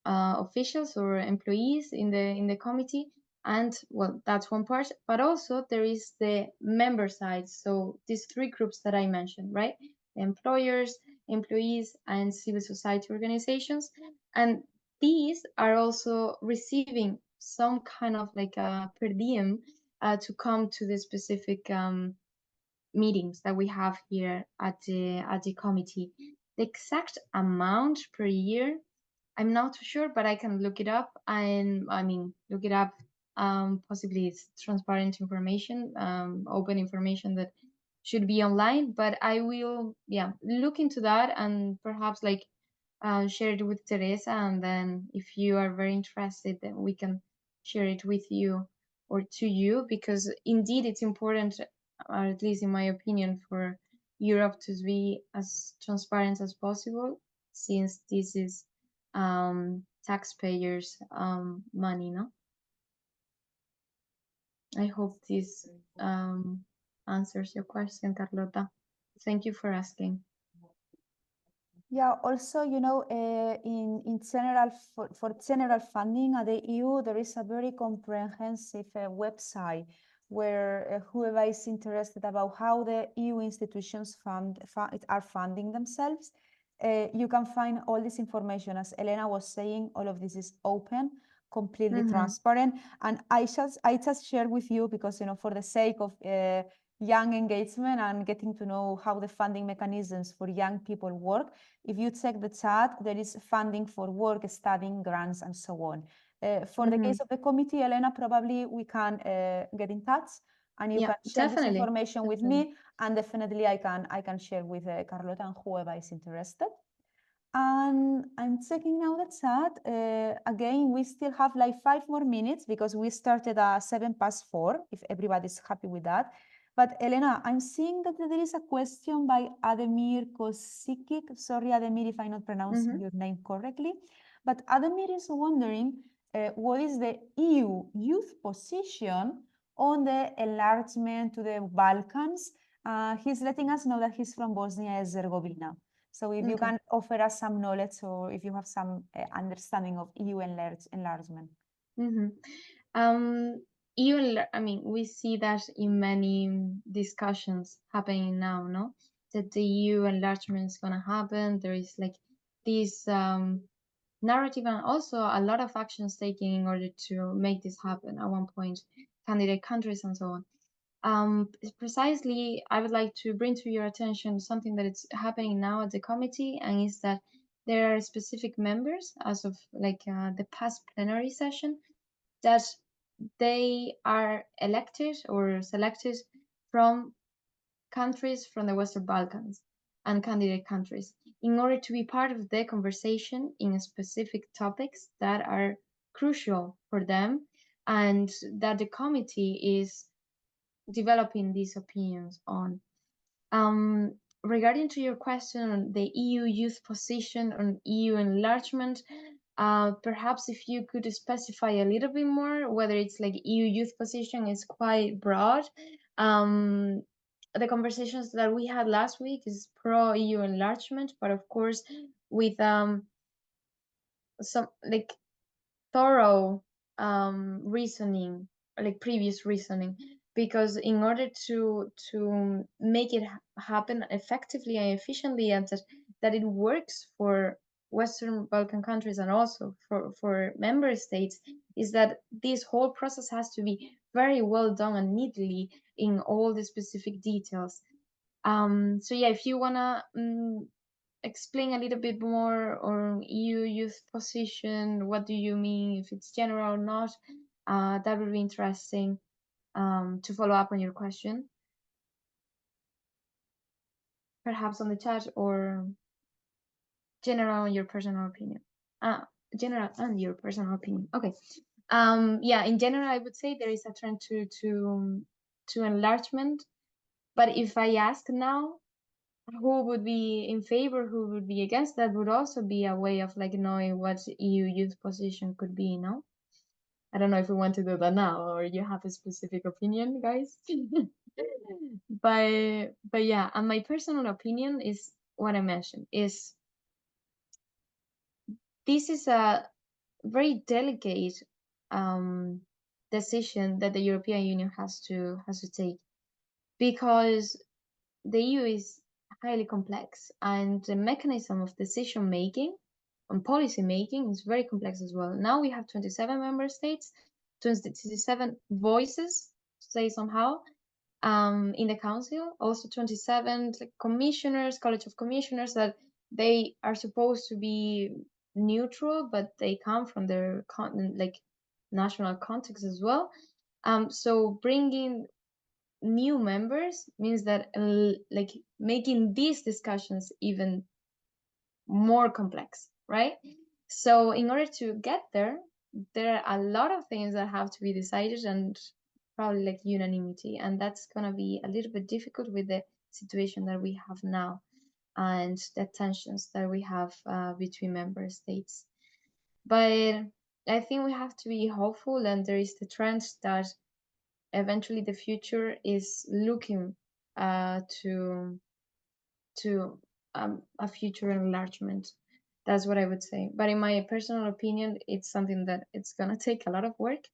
officials or employees in the committee, and well, that's one part. But also there is the member side. So these three groups that I mentioned, right? The employers, employees, and civil society organizations, and these are also receiving some kind of like a per diem to come to the specific meetings that we have here at the committee. The exact amount per year, I'm not too sure, but I can look it up. And I mean, look it up. Possibly it's transparent information, open information that should be online. But I will, yeah, look into that and perhaps like share it with Teresa. And then if you are very interested, then we can share it with you or to you, because indeed it's important, or at least in my opinion, for Europe to be as transparent as possible, since this is taxpayers' money, no? I hope this answers your question, Carlota. Thank you for asking. Yeah, also, in general, for general funding at the EU, there is a very comprehensive website where whoever is interested about how the EU institutions are funding themselves, you can find all this information. As Elena was saying, all of this is open, completely transparent. And I just share with you because, for the sake of young engagement and getting to know how the funding mechanisms for young people work, if you check the chat, there is funding for work, studying, grants, and so on. For the case of the committee, Elena, probably we can get in touch and you can share this information with me, and definitely I can share with Carlota and whoever is interested. And I'm checking now the chat. Again, we still have like 5 more minutes because we started at 4:07, if everybody's happy with that. But Elena, I'm seeing that there is a question by Ademir Kosikic. Sorry, Ademir, if I'm not pronouncing your name correctly. But Ademir is wondering what is the EU youth position on the enlargement to the Balkans. He's letting us know that he's from Bosnia and Herzegovina. So if you can offer us some knowledge, or if you have some understanding of EU enlargement. EU, I mean, we see that in many discussions happening now, no? That the EU enlargement is going to happen. There is like this narrative and also a lot of actions taken in order to make this happen at one point, candidate countries and so on. Precisely, I would like to bring to your attention something that is happening now at the committee, and is that there are specific members as of like the past plenary session that they are elected or selected from countries from the Western Balkans and candidate countries in order to be part of the conversation in specific topics that are crucial for them, and that the committee is developing these opinions on. Regarding to your question on the EU youth position on EU enlargement, perhaps if you could specify a little bit more, whether it's like EU youth position is quite broad. The conversations that we had last week is pro EU enlargement, but of course with some like thorough reasoning, like previous reasoning, because in order to make it happen effectively and efficiently, and that it works for Western Balkan countries and also for member states, is that this whole process has to be very well done and neatly in all the specific details. So yeah, if you wanna explain a little bit more on EU youth position, what do you mean, if it's general or not, that would be interesting to follow up on your question. perhaps on the chat, or general on your personal opinion. General and your personal opinion. Okay. Yeah, in general, I would say there is a trend to enlargement. But if I ask now, who would be in favor, who would be against, that would also be a way of like knowing what EU youth position could be, no? I don't know if we want to do that now or you have a specific opinion, guys. But yeah, and my personal opinion is what I mentioned, is this is a very delicate decision that the European Union has to take, because the EU is highly complex, and the mechanism of decision making and policy making is very complex as well. Now we have 27 member states, 27 voices, to say somehow, in the council, also 27 commissioners, college of commissioners, that they are supposed to be neutral, but they come from their national context as well. So bringing new members means that like making these discussions even more complex, right? So in order to get there, there are a lot of things that have to be decided, and probably like unanimity, and that's gonna be a little bit difficult with the situation that we have now and the tensions that we have between member states. But I think we have to be hopeful, and there is the trend that eventually the future is looking to a future enlargement. That's what I would say. But in my personal opinion, it's something that it's gonna take a lot of work.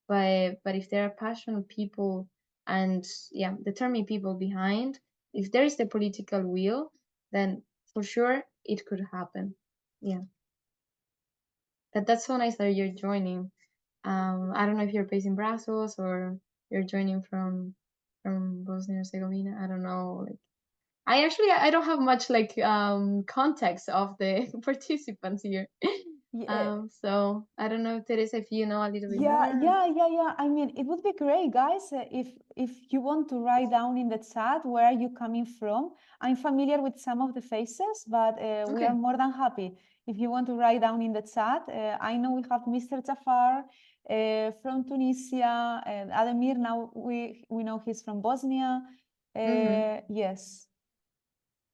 But if there are passionate people and determined people behind, if there is the political will, then for sure it could happen. Yeah. That's so nice that you're joining. I don't know if you're based in Brussels or you're joining from Bosnia and Herzegovina. I don't know. Like, I don't have much like context of the participants here. Yeah. So I don't know, Teresa, if you know a little bit Yeah, more. yeah. I mean, it would be great, guys, if you want to write down in the chat where are you coming from. I'm familiar with some of the faces, but we are Okay. more than happy if you want to write down in the chat. I know we have Mr. Jafar from Tunisia, Ademir. Now we know he's from Bosnia. Yes.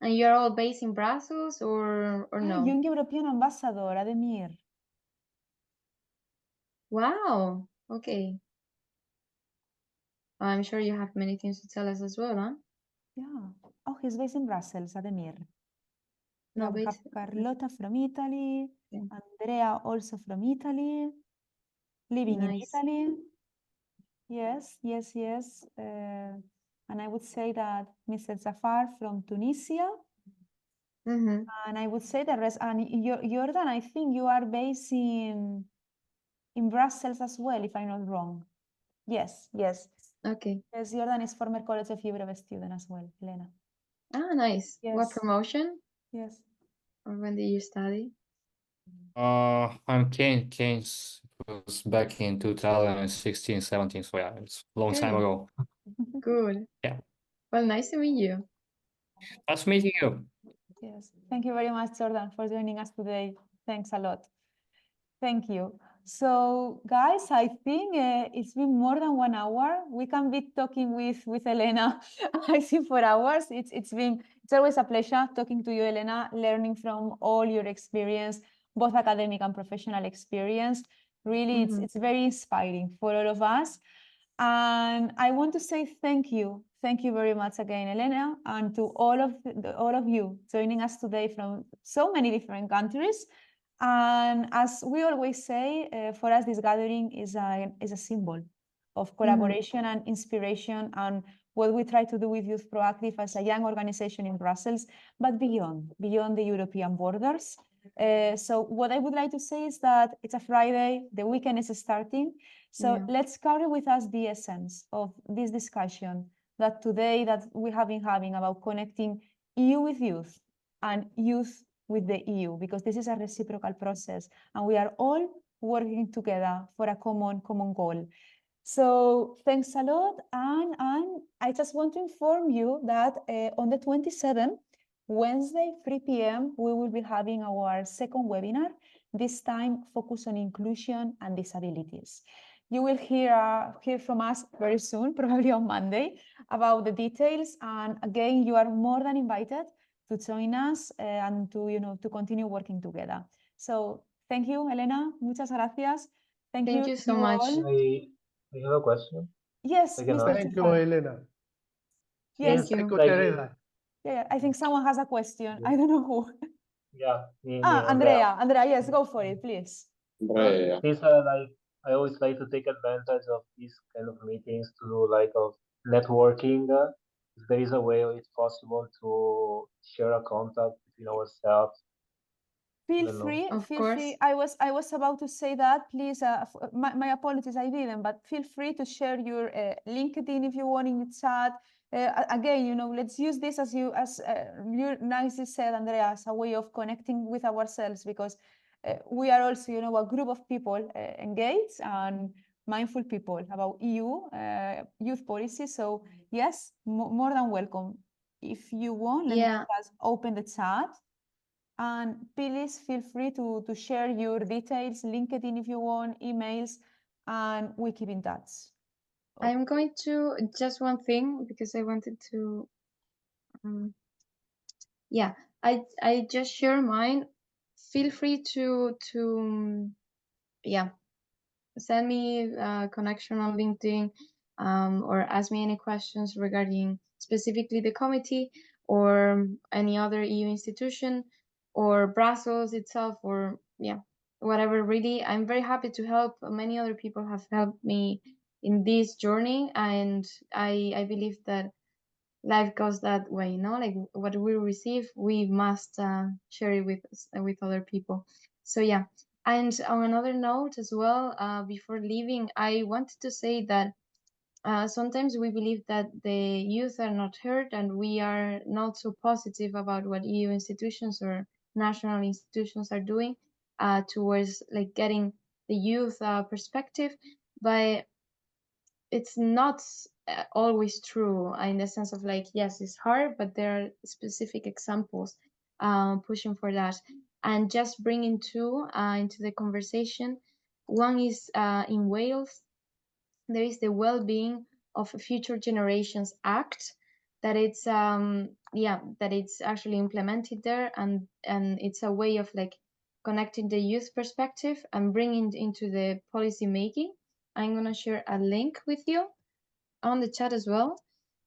And you're all based in Brussels or no? Young European Ambassador, Ademir. Wow. Okay. I'm sure you have many things to tell us as well, huh? Yeah. Oh, he's based in Brussels, Ademir. No, Yeah, we have based. Carlota from Italy, Okay. Andrea also from Italy, living in Nice. Italy. Yes. And I would say that Mr. Zafar from Tunisia. And I would say the rest. And Jordan, I think you are based in Brussels as well, if I'm not wrong. Yes. Okay. Yes, Jordan is former College of Europe student as well, Elena. Ah, nice. What Yes. promotion? Yes. Or when did you study? I'm Keynes. It was back in 2016, 17. So yeah, it's a long time Okay. ago. Good. Yeah. Well, nice to meet you. Nice meeting you. Yes. Thank you very much, Jordan, for joining us today. Thanks a lot. Thank you. So, guys, I think it's been more than 1 hour. We can be talking with Elena, I think, for hours. It's always a pleasure talking to you, Elena, learning from all your experience, both academic and professional experience. Really, it's very inspiring for all of us. And I want to say thank you. Thank you very much again, Elena, and to all of you joining us today from so many different countries. And as we always say, for us, this gathering is a symbol of collaboration and inspiration, and what we try to do with Youth Proactive as a young organization in Brussels, but beyond the European borders. So what I would like to say is that it's a Friday, the weekend is starting. So let's carry with us the essence of this discussion that we have been having about connecting EU with youth and youth with the EU, because this is a reciprocal process and we are all working together for a common goal. So thanks a lot. And I just want to inform you that on the 27th, Wednesday, 3 p.m., we will be having our second webinar, this time focused on inclusion and disabilities. You will hear from us very soon, probably on Monday, about the details. And again, you are more than invited to join us and to continue working together. So thank you, Elena. Muchas gracias. Thank you so you much. all. I have a question. Yes, I can Mr. ask. Thank you, Tufan. Elena. Yes, Thank you. Like, Teresa. yeah, I think someone has a question. I don't know who. yeah, me, Andrea. Andrea, yes, go for it, please. Since I always like to take advantage of these kind of meetings to do like of networking. If there is a way it's possible to share a contact between ourselves. Feel don't know. free, Of feel course. free. I was about to say that. Please, my apologies, I didn't. But feel free to share your LinkedIn if you want in the chat. Again, let's use this as you nicely said, Andrea, as a way of connecting with ourselves, because we are also, a group of people engaged and mindful people about EU youth policy. So yes, more than welcome. If you want, let me just open the chat. And please feel free to share your details, LinkedIn if you want, emails, and we keep in touch. I'm going to just one thing because I wanted to. Yeah, I just share mine. Feel free to send me a connection on LinkedIn, or ask me any questions regarding specifically the committee or any other EU institution or Brussels itself, or whatever. Really, I'm very happy to help. Many other people have helped me in this journey, and I believe that life goes that way, like what we receive, we must share it with other people. So yeah. And on another note as well, before leaving, I wanted to say that sometimes we believe that the youth are not heard, and we are not so positive about what EU institutions or national institutions are doing towards like getting the youth perspective. But it's not always true, in the sense of like, yes, it's hard, but there are specific examples pushing for that. And just bringing two into the conversation. One is in Wales, there is the Well-being of Future Generations Act, that it's that it's actually implemented there, and it's a way of like connecting the youth perspective and bringing it into the policy making. I'm going to share a link with you on the chat as well.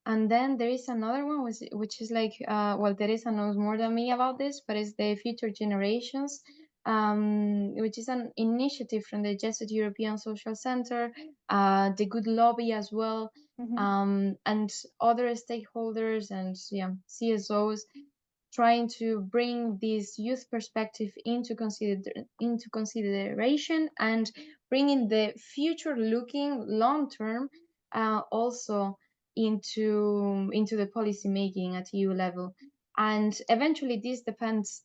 And then there is another one which is like, well, Teresa knows more than me about this, but it's the Future Generations, which is an initiative from the Jesuit European Social Center, the Good Lobby as well, and other stakeholders and CSOs, trying to bring this youth perspective into consideration, and bringing the future-looking long-term also into the policy making at EU level. And eventually this depends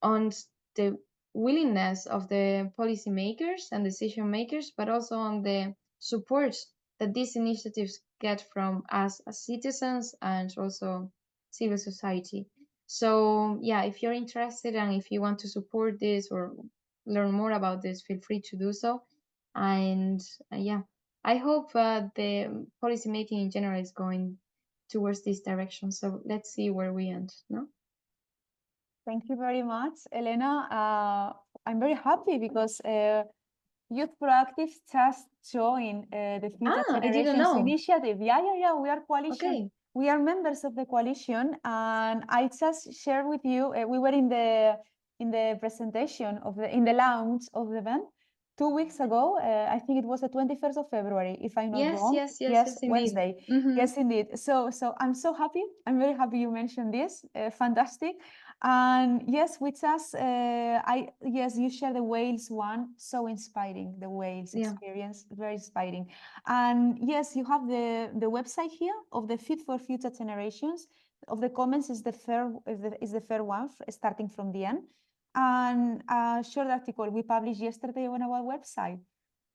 on the willingness of the policymakers and decision makers, but also on the support that these initiatives get from us as citizens and also civil society. So yeah, if you're interested and if you want to support this or learn more about this, feel free to do so. And I hope the policy making in general is going towards this direction. So let's see where we end, no? Thank you very much, Elena. I'm very happy because Youth Proactive just joined the Future I didn't Generations know. Initiative. Yeah, we are coalition. Okay. We are members of the coalition, and I just share with you. We were in the presentation in the launch of the event 2 weeks ago. I think it was the 21st of February, if I'm not wrong. Yes, indeed. Wednesday. Yes, indeed. So I'm so happy. I'm very happy you mentioned this. Fantastic. And yes, we just you share the Wales one, so inspiring. The Wales experience, very inspiring. And yes, you have the website here of the Fit for Future Generations. Of the comments is the fair one, starting from the end. And a short article we published yesterday on our website.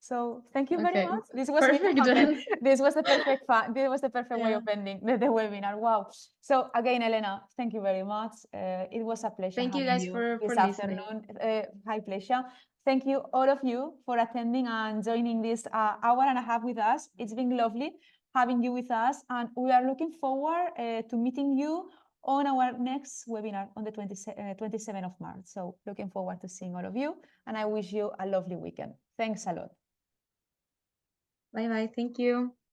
So thank you very Okay, much. This was really perfect fun. then. This was the perfect this was the perfect way Yeah. of ending the webinar. Wow. So again, Elena, thank you very much. It was a pleasure Thank you having guys for this listening. afternoon. Hi, pleasure. Thank you, all of you, for attending and joining this hour and a half with us. It's been lovely having you with us, and we are looking forward to meeting you on our next webinar on the 27th of March. So looking forward to seeing all of you, and I wish you a lovely weekend. Thanks a lot. Bye bye. Thank you.